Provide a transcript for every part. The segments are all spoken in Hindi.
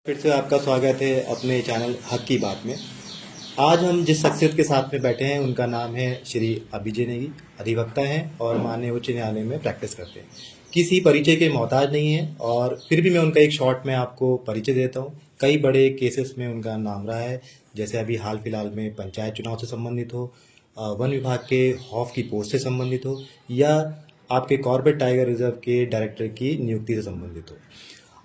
फिर से आपका स्वागत है अपने चैनल हक की बात में। आज हम जिस शख्सियत के साथ में बैठे हैं उनका नाम है श्री अभिजय नेगी। अधिवक्ता हैं और माननीय उच्च न्यायालय में प्रैक्टिस करते हैं। किसी परिचय के मोहताज नहीं है और फिर भी मैं उनका एक शॉर्ट में आपको परिचय देता हूँ। कई बड़े केसेस में उनका नाम रहा है, जैसे अभी हाल फिलहाल में पंचायत चुनाव से संबंधित हो, वन विभाग के हॉफ की पोस्ट से संबंधित हो, या आपके कॉर्बेट टाइगर रिजर्व के डायरेक्टर की नियुक्ति से संबंधित हो।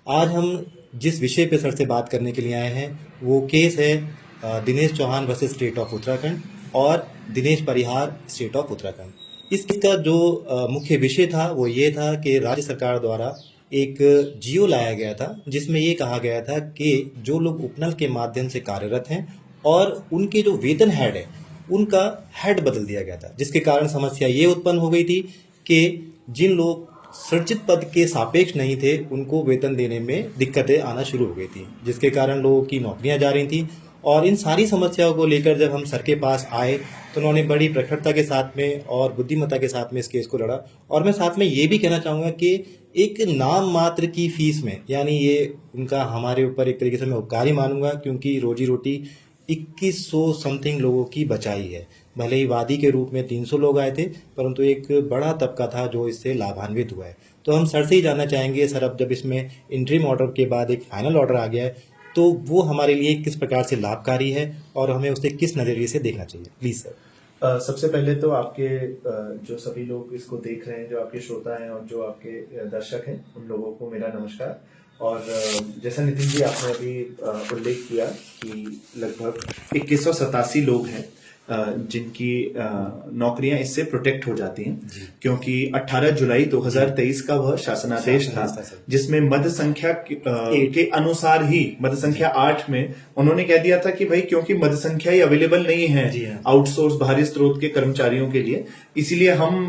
आज हम जिस विषय पे सर से बात करने के लिए आए हैं वो केस है Dinesh Chauhan versus state of Uttarakhand और दिनेश परिहार स्टेट ऑफ उत्तराखंड। इसका जो मुख्य विषय था वो ये था कि राज्य सरकार द्वारा एक जियो लाया गया था जिसमें ये कहा गया था कि जो लोग उपनल के माध्यम से कार्यरत हैं और उनके जो वेतन हेड है उनका हेड बदल दिया गया था, जिसके कारण समस्या ये उत्पन्न हो गई थी कि जिन लोग सृजित पद के सापेक्ष नहीं थे उनको वेतन देने में दिक्कतें आना शुरू हो गई थी, जिसके कारण लोगों की नौकरियां जा रही थी। और इन सारी समस्याओं को लेकर जब हम सर के पास आए तो उन्होंने बड़ी प्रखरता के साथ में और बुद्धिमत्ता के साथ में इस केस को लड़ा। और मैं साथ में ये भी कहना चाहूँगा कि एक नाम मात्र की फीस में, यानी ये उनका हमारे ऊपर एक तरीके से मैं उपकार ही मानूंगा, क्योंकि रोजी रोटी 2100 समथिंग लोगों की बचाई है। भले ही वादी के रूप में 300 लोग आए थे, परंतु एक बड़ा तबका था जो इससे लाभान्वित हुआ है। तो हम सर से ही जानना चाहेंगे, सर अब जब इसमें इंटरिम ऑर्डर के बाद एक फाइनल ऑर्डर आ गया है तो वो हमारे लिए किस प्रकार से लाभकारी है और हमें उसे किस नज़रिए से देखना चाहिए, प्लीज सर। सबसे पहले तो आपके जो सभी लोग इसको देख रहे हैं, जो आपके श्रोता हैं और जो आपके दर्शक हैं, उन लोगों को मेरा नमस्कार। और जैसा नितिन जी आपने अभी उल्लेख किया कि लगभग 2187 लोग हैं जिनकी नौकरियां इससे प्रोटेक्ट हो जाती हैं, क्योंकि 18 जुलाई 2023 का वह शासनादेश था जिसमें मद संख्या के अनुसार ही मद संख्या 8 में उन्होंने कह दिया था कि भाई क्योंकि मद संख्या ही अवेलेबल नहीं है आउटसोर्स बाहरी स्रोत के कर्मचारियों के लिए, इसीलिए हम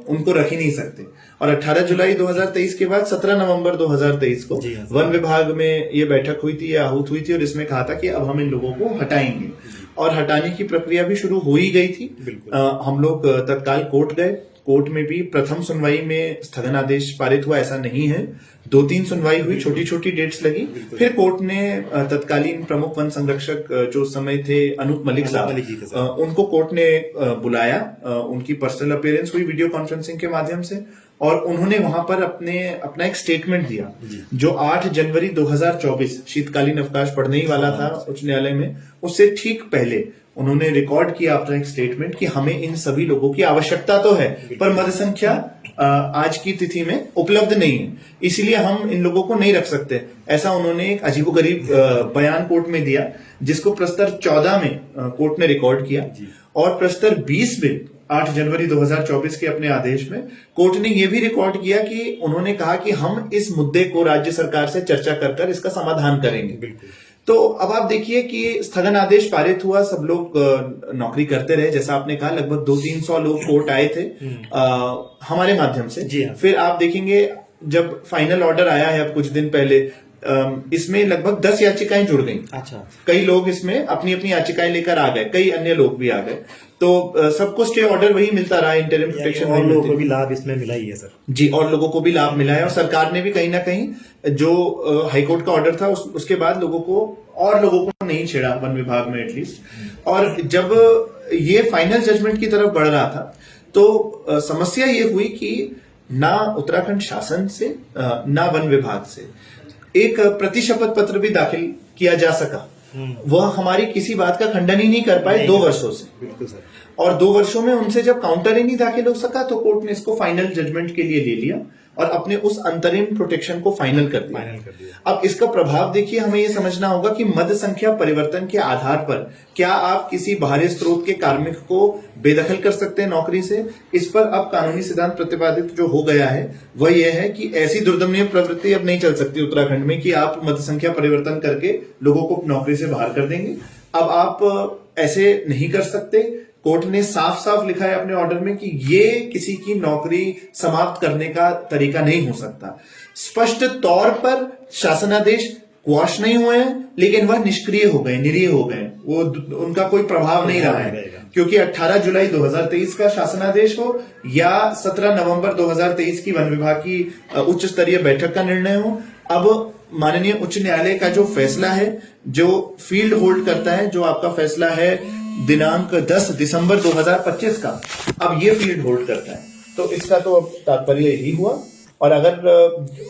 उनको रख ही नहीं सकते। और 18 जुलाई 2023 के बाद 17 नवंबर 2023 को वन विभाग में ये बैठक हुई थी, या आहूत हुई थी, और इसमें कहा था कि अब हम इन लोगों को हटाएंगे और हटाने की प्रक्रिया भी शुरू हो ही गई थी। हम लोग तत्काल कोर्ट गए। कोर्ट में भी प्रथम सुनवाई में स्थगन आदेश पारित हुआ ऐसा नहीं है, 2-3 सुनवाई हुई, छोटी छोटी डेट्स लगी। फिर कोर्ट ने तत्कालीन प्रमुख वन संरक्षक जो उस समय थे अनूप मलिक साहब, उनको कोर्ट ने बुलाया। उनकी पर्सनल अपीयरेंस हुई वीडियो कॉन्फ्रेंसिंग के माध्यम से, और उन्होंने वहां पर अपना एक स्टेटमेंट दिया जो 8 जनवरी 2024 शीतकालीन अवकाश पड़ने ही वाला था उच्च न्यायालय में, उससे ठीक पहले उन्होंने रिकॉर्ड किया अपना एक स्टेटमेंट कि हमें इन सभी लोगों की आवश्यकता तो है पर मद संख्या आज की तिथि में उपलब्ध नहीं है, इसलिए हम इन लोगों को नहीं रख सकते। ऐसा उन्होंने एक अजीबोगरीब बयान कोर्ट में दिया, जिसको प्रस्तर 14 में कोर्ट ने रिकॉर्ड किया, और प्रस्तर 20 में 8 जनवरी 2024 के अपने आदेश में कोर्ट ने यह भी रिकॉर्ड किया कि उन्होंने कहा कि हम इस मुद्दे को राज्य सरकार से चर्चा कर इसका समाधान करेंगे। तो अब आप देखिए कि स्थगन आदेश पारित हुआ, सब लोग नौकरी करते रहे, जैसा आपने कहा लगभग 200-300 लोग कोर्ट आए थे हमारे माध्यम से। फिर आप देखेंगे जब फाइनल ऑर्डर आया है अब कुछ दिन पहले, इसमें लगभग 10 याचिकाएं जुड़ गई। अच्छा, कई लोग इसमें अपनी अपनी याचिकाएं लेकर आ गए, कई अन्य लोग भी आ गए, तो सबको स्टे ऑर्डर वही मिलता रहा, इंटरिम प्रोटेक्शन। और लोगों को भी लाभ इसमें मिला ही है सर जी, और लोगों को भी लाभ मिला है, और सरकार ने भी कहीं ना कहीं जो हाईकोर्ट का ऑर्डर था उसके बाद लोगों को नहीं छेड़ा, वन विभाग में एटलीस्ट। और जब ये फाइनल जजमेंट की तरफ बढ़ रहा था तो समस्या ये हुई कि ना उत्तराखंड शासन से ना वन विभाग से एक प्रतिशपथ पत्र भी दाखिल किया जा सका। वह हमारी किसी बात का खंडन ही नहीं कर पाए 2 वर्षों से। बिल्कुल सर। और 2 वर्षों में उनसे जब काउंटर ही नहीं दाखिल हो सका तो कोर्ट ने इसको फाइनल जजमेंट के लिए ले लिया और अपने उस अंतरिम प्रोटेक्शन को फाइनल कर दिया। अब इसका प्रभाव देखिए, हमें यह समझना होगा कि मद संख्या परिवर्तन के आधार पर क्या आप किसी बाहरी स्रोत के कार्मिक को बेदखल कर सकते हैं नौकरी से? इस पर अब कानूनी सिद्धांत प्रतिपादित जो हो गया है वह यह है कि ऐसी दुर्दमनीय प्रवृत्ति अब नहीं चल सकती उत्तराखंड में कि आप मद संख्या परिवर्तन करके लोगों को नौकरी से बाहर कर देंगे। अब आप ऐसे नहीं कर सकते। कोर्ट ने साफ साफ लिखा है अपने ऑर्डर में कि ये किसी की नौकरी समाप्त करने का तरीका नहीं हो सकता। स्पष्ट तौर पर शासनादेश क्वाश नहीं हुए हैं, लेकिन वह निष्क्रिय हो गए, निरीह हो गए, वो उनका कोई प्रभाव नहीं रहा है, क्योंकि 18 जुलाई 2023 का शासनादेश हो या 17 नवंबर 2023 की वन विभाग की उच्च स्तरीय बैठक का निर्णय हो, अब माननीय उच्च न्यायालय का जो फैसला है, जो फील्ड होल्ड करता है, जो आपका फैसला है दिनांक 10 दिसंबर 2025 का, अब ये फील्ड होल्ड करता है। तो इसका तो अब तात्पर्य यही हुआ। और अगर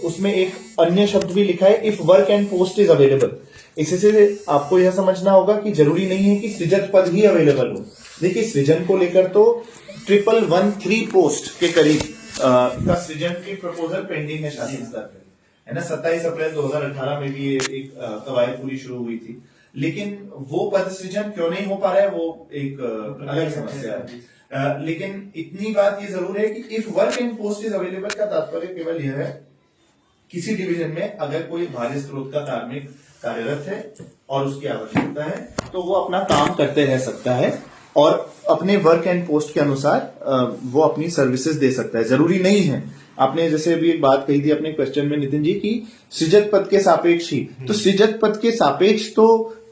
उसमें एक अन्य शब्द भी लिखा है, if work and post is available, इससे आपको यह समझना होगा कि जरूरी नहीं है कि सृजन पद ही अवेलेबल हो। देखिए, सृजन को लेकर तो 1113 पोस्ट के करीब का सृजन की प्रपोजल पेंडिंग है शासन स्तर पे, है ना। 27 अप्रैल 2018 में भी ये एक कवायद पूरी शुरू हुई थी, लेकिन वो पद सृजन क्यों नहीं हो पा रहा है, वो एक अलग समस्या है। लेकिन इतनी बात ये जरूर है कि if work in post is available का तात्पर्य केवल यह है, किसी डिवीजन में अगर कोई बाह्य स्रोत का कार्मिक कार्यरत है और उसकी आवश्यकता है, तो वो अपना काम करते रह सकता है और अपने वर्क एंड पोस्ट के अनुसार वो अपनी सर्विसेज दे सकता है। जरूरी नहीं है, आपने जैसे अभी एक बात कही थी अपने क्वेश्चन में नितिन जी की सृजक पद के सापेक्ष ही, तो सृजक पद के सापेक्ष तो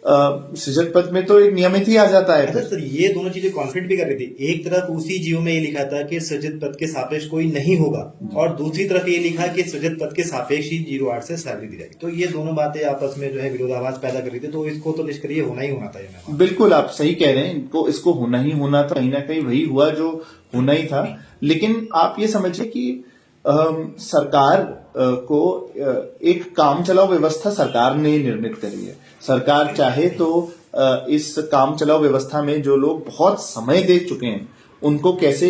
सृजक पद में तो एक नियमित ही आ जाता है। अच्छा सर, ये दोनों चीजें कॉन्फ्लिक्ट भी कर रही थी। एक तरफ उसी जीवो में ये लिखा था कि सृजित पद के सापेक्ष कोई नहीं होगा, और दूसरी तरफ ये लिखा कि सृजित पद के सापेक्ष ही 08 से सैलरी दी जाएगी। तो ये दोनों बातें आपस में जो है विरोधाभास पैदा कर रही थी, तो इसको तो निष्क्रिय होना ही होना था। बिल्कुल आप सही कह रहे हैं, इसको होना ही होना था, कहीं ना कहीं वही हुआ जो होना ही था। लेकिन आप ये समझिए कि सरकार को एक काम चलाओ व्यवस्था सरकार ने निर्मित करी है। सरकार चाहे तो इस काम चलाओ व्यवस्था में जो लोग बहुत समय दे चुके हैं उनको कैसे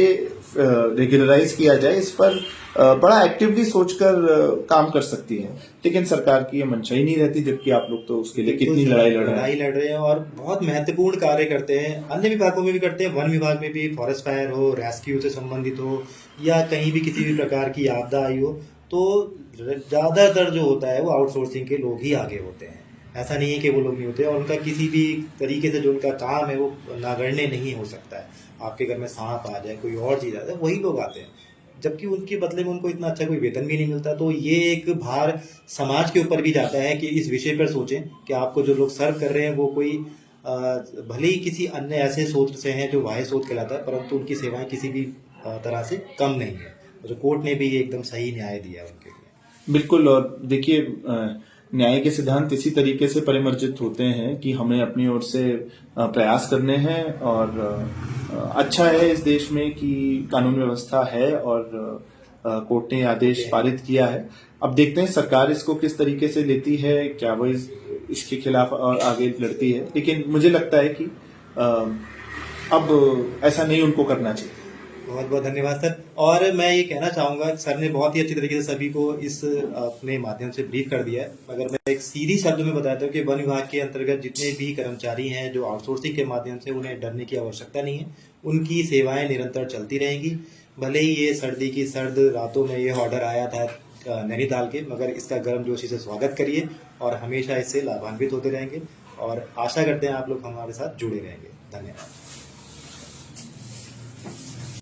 रेगुलराइज किया जाए, इस पर बड़ा एक्टिवली सोचकर काम कर सकती है। लेकिन सरकार की ये मंशा ही नहीं रहती, जबकि आप लोग तो उसके लिए कितनी लड़ाई लड़ रहे हैं और बहुत महत्वपूर्ण कार्य करते हैं। अन्य विभागों में भी करते हैं, वन विभाग में भी, फॉरेस्ट फायर हो, रेस्क्यू से संबंधित हो, या कहीं भी किसी भी प्रकार की आपदा आई हो, तो ज्यादातर जो होता है वो आउटसोर्सिंग के लोग ही आगे होते हैं। ऐसा नहीं है कि वो लोग नहीं होते, और उनका किसी भी तरीके से जो उनका काम है वो नगण्य नहीं हो सकता है। आपके घर में सांप आ जाए, कोई और चीज आ जाए, वही लोग आते हैं, जबकि उनके बदले में उनको इतना अच्छा कोई वेतन भी नहीं मिलता। तो ये एक भार समाज के ऊपर भी जाता है कि इस विषय पर सोचें कि आपको जो लोग सर्व कर रहे हैं वो कोई भले ही किसी अन्य ऐसे स्रोत से हैं जो बाह्य स्रोत कहलाता है, परंतु उनकी सेवाएं किसी भी तरह से कम नहीं है। तो कोर्ट ने भी एकदम सही न्याय दिया उनके लिए। बिल्कुल। और देखिए, न्याय के सिद्धांत इसी तरीके से परिमार्जित होते हैं कि हमें अपनी ओर से प्रयास करने हैं, और अच्छा है इस देश में कि कानून व्यवस्था है और कोर्ट ने आदेश पारित किया है। अब देखते हैं सरकार इसको किस तरीके से लेती है, क्या वो इसके खिलाफ और आगे लड़ती है। लेकिन मुझे लगता है कि अब ऐसा नहीं उनको करना चाहिए। बहुत बहुत धन्यवाद सर। और मैं ये कहना चाहूँगा, सर ने बहुत ही अच्छी तरीके से सभी को इस अपने माध्यम से ब्रीफ कर दिया है। अगर मैं एक सीधी शब्द में बताता हूँ कि वन विभाग के अंतर्गत जितने भी कर्मचारी हैं जो आउटसोर्सिंग के माध्यम से, उन्हें डरने की आवश्यकता नहीं है। उनकी सेवाएं निरंतर चलती रहेंगी। भले ही ये सर्दी की सर्द रातों में ये ऑर्डर आया था नैनीताल के, मगर इसका गर्मजोशी से स्वागत करिए और हमेशा इससे लाभान्वित होते रहेंगे, और आशा करते हैं आप लोग हमारे साथ जुड़े रहेंगे। धन्यवाद।